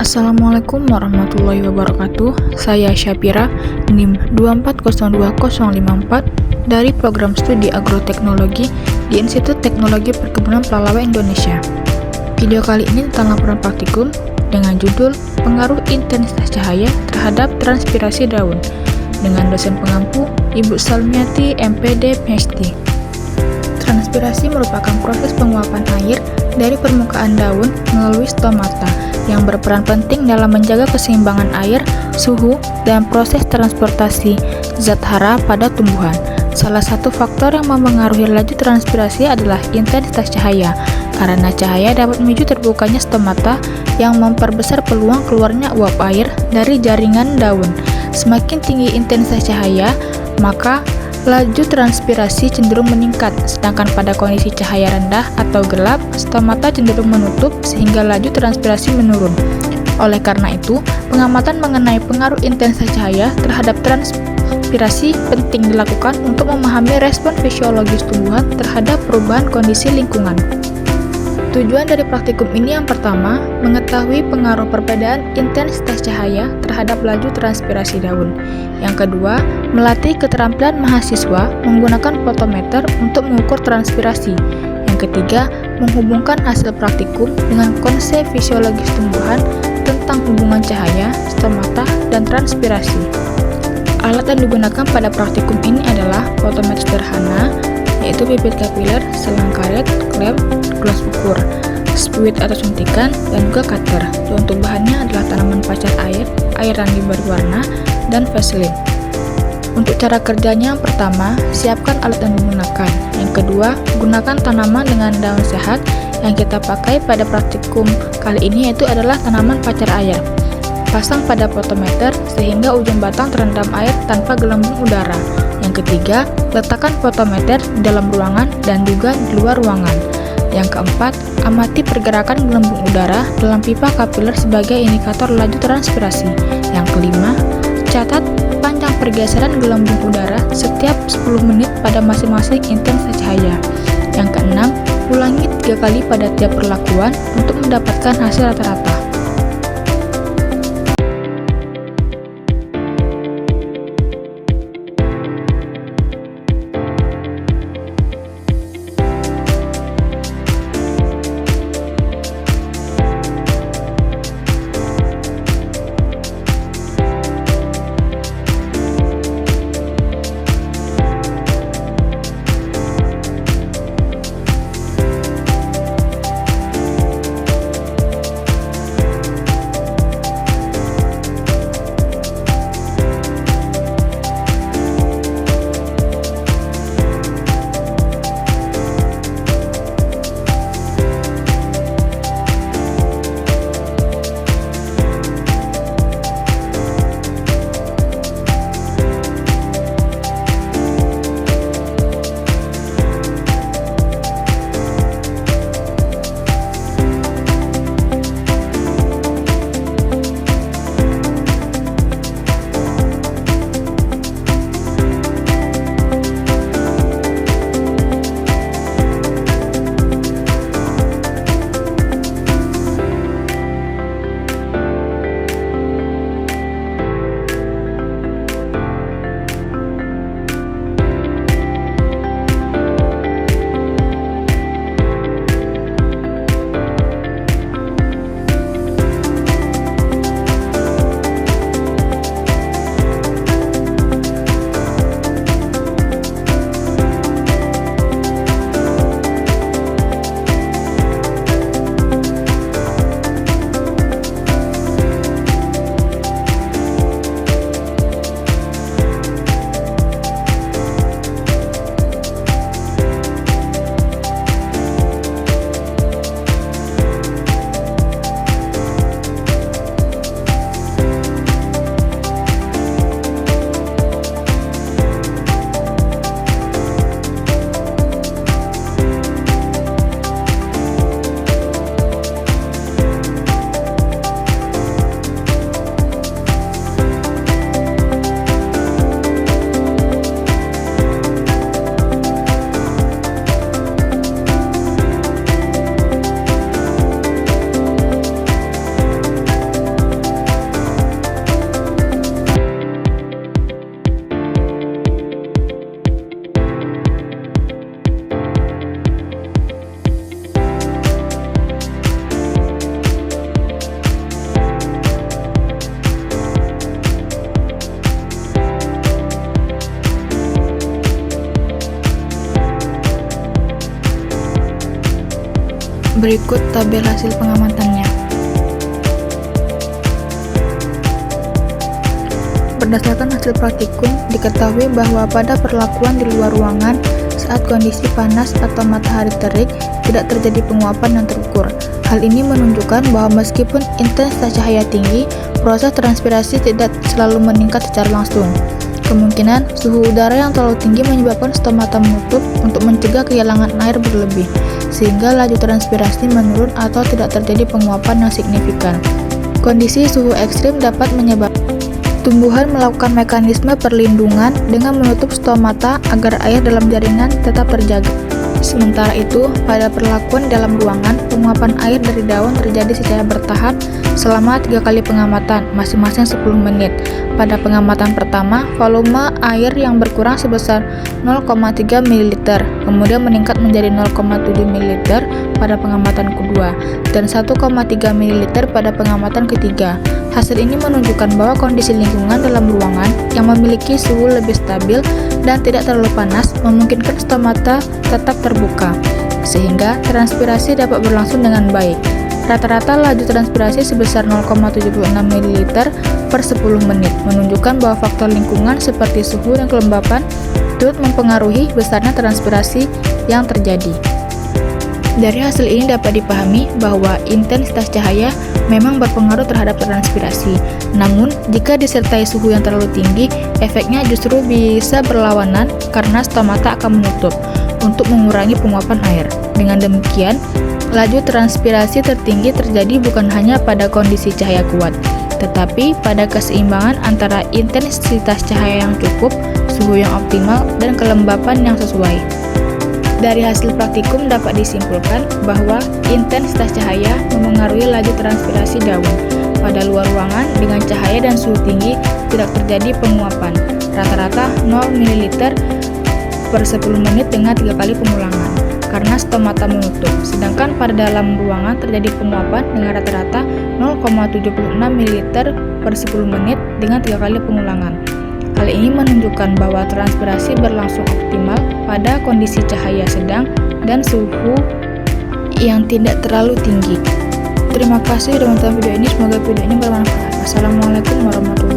Assalamualaikum warahmatullahi wabarakatuh. Saya Syapira, NIM 2402054 dari Program Studi Agroteknologi di Institut Teknologi Perkebunan Pelalawa Indonesia. Video kali ini tentang laporan praktikum dengan judul Pengaruh Intensitas Cahaya Terhadap Transpirasi Daun dengan dosen pengampu Ibu Salmiati, MPD, PhD. Transpirasi merupakan proses penguapan air dari permukaan daun melalui stomata yang berperan penting dalam menjaga keseimbangan air, suhu, dan proses transportasi zat hara pada tumbuhan. Salah satu faktor yang mempengaruhi laju transpirasi adalah intensitas cahaya, karena cahaya dapat memicu terbukanya stomata yang memperbesar peluang keluarnya uap air dari jaringan daun. Semakin tinggi intensitas cahaya, maka laju transpirasi cenderung meningkat, sedangkan pada kondisi cahaya rendah atau gelap, stomata cenderung menutup sehingga laju transpirasi menurun. Oleh karena itu, pengamatan mengenai pengaruh intensitas cahaya terhadap transpirasi penting dilakukan untuk memahami respon fisiologis tumbuhan terhadap perubahan kondisi lingkungan. Tujuan dari praktikum ini yang pertama, mengetahui pengaruh perbedaan intensitas cahaya terhadap laju transpirasi daun. Yang kedua, melatih keterampilan mahasiswa menggunakan fotometer untuk mengukur transpirasi. Yang ketiga, menghubungkan hasil praktikum dengan konsep fisiologis tumbuhan tentang hubungan cahaya, stomata, dan transpirasi. Alat yang digunakan pada praktikum ini adalah fotometer sederhana, yaitu bibit kapiler, selang karet, klem, gelas ukur, spuit atau suntikan, dan juga cutter. Untuk bahannya adalah tanaman pacar air, airan yang berwarna, dan vaselin. Untuk cara kerjanya, yang pertama, siapkan alat yang digunakan. Yang kedua, gunakan tanaman dengan daun sehat. Yang kita pakai pada praktikum kali ini yaitu adalah tanaman pacar air. Pasang pada fotometer sehingga ujung batang terendam air tanpa gelembung udara. Yang ketiga, letakkan fotometer di dalam ruangan dan juga di luar ruangan. Yang keempat, amati pergerakan gelembung udara dalam pipa kapiler sebagai indikator laju transpirasi. Yang kelima, catat panjang pergeseran gelembung udara setiap 10 menit pada masing-masing intensitas cahaya. Yang keenam, ulangi 3 kali pada tiap perlakuan untuk mendapatkan hasil rata-rata. Berikut tabel hasil pengamatannya. Berdasarkan hasil praktikum, diketahui bahwa pada perlakuan di luar ruangan saat kondisi panas atau matahari terik tidak terjadi penguapan yang terukur. Hal ini menunjukkan bahwa meskipun intensitas cahaya tinggi, proses transpirasi tidak selalu meningkat secara langsung. Kemungkinan suhu udara yang terlalu tinggi menyebabkan stomata menutup untuk mencegah kehilangan air berlebih, sehingga laju transpirasi menurun atau tidak terjadi penguapan yang signifikan. Kondisi suhu ekstrim dapat menyebabkan tumbuhan melakukan mekanisme perlindungan dengan menutup stomata agar air dalam jaringan tetap terjaga. Sementara itu, pada perlakuan dalam ruangan, penguapan air dari daun terjadi secara bertahap selama 3 kali pengamatan, masing-masing 10 menit. Pada pengamatan pertama, volume air yang berkurang sebesar 0,3 ml, kemudian meningkat menjadi 0,7 ml pada pengamatan kedua, dan 1,3 ml pada pengamatan ketiga. Hasil ini menunjukkan bahwa kondisi lingkungan dalam ruangan yang memiliki suhu lebih stabil dan tidak terlalu panas memungkinkan stomata tetap terbuka, sehingga transpirasi dapat berlangsung dengan baik. Rata-rata laju transpirasi sebesar 0,76 ml per 10 menit, menunjukkan bahwa faktor lingkungan seperti suhu dan kelembapan turut mempengaruhi besarnya transpirasi yang terjadi. Dari hasil ini dapat dipahami bahwa intensitas cahaya memang berpengaruh terhadap transpirasi. Namun, jika disertai suhu yang terlalu tinggi, efeknya justru bisa berlawanan karena stomata akan menutup untuk mengurangi penguapan air. Dengan demikian, laju transpirasi tertinggi terjadi bukan hanya pada kondisi cahaya kuat, tetapi pada keseimbangan antara intensitas cahaya yang cukup, suhu yang optimal, dan kelembapan yang sesuai. Dari hasil praktikum dapat disimpulkan bahwa intensitas cahaya memengaruhi laju transpirasi daun. Pada luar ruangan dengan cahaya dan suhu tinggi tidak terjadi penguapan, rata-rata 0 ml per 10 menit dengan 3 kali pengulangan, karena stomata menutup. Sedangkan pada dalam ruangan terjadi penguapan dengan rata-rata 0,76 ml per 10 menit dengan 3 kali pengulangan. Hal ini menunjukkan bahwa transpirasi berlangsung optimal pada kondisi cahaya sedang dan suhu yang tidak terlalu tinggi. Terima kasih sudah menonton video ini, semoga video ini bermanfaat. Assalamualaikum warahmatullahi wabarakatuh.